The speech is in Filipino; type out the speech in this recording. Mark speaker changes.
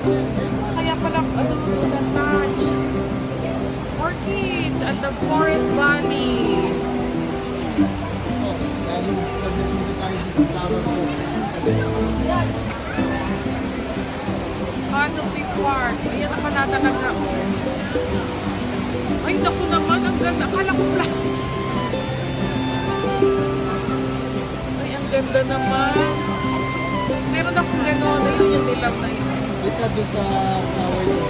Speaker 1: Kaya pala, ano, the touch. Orchids at the Forest Valley.
Speaker 2: Lalo, pagdating tayo sa flower ko.
Speaker 1: Canopy Park. Ayan naman na talaga. Ay, naku naman. Ang ganda. Akala ko pala. Ay, ang ganda naman. Meron akong gano'n. Ayun yung dilaw na yun.
Speaker 2: Kita doon sa flower ko.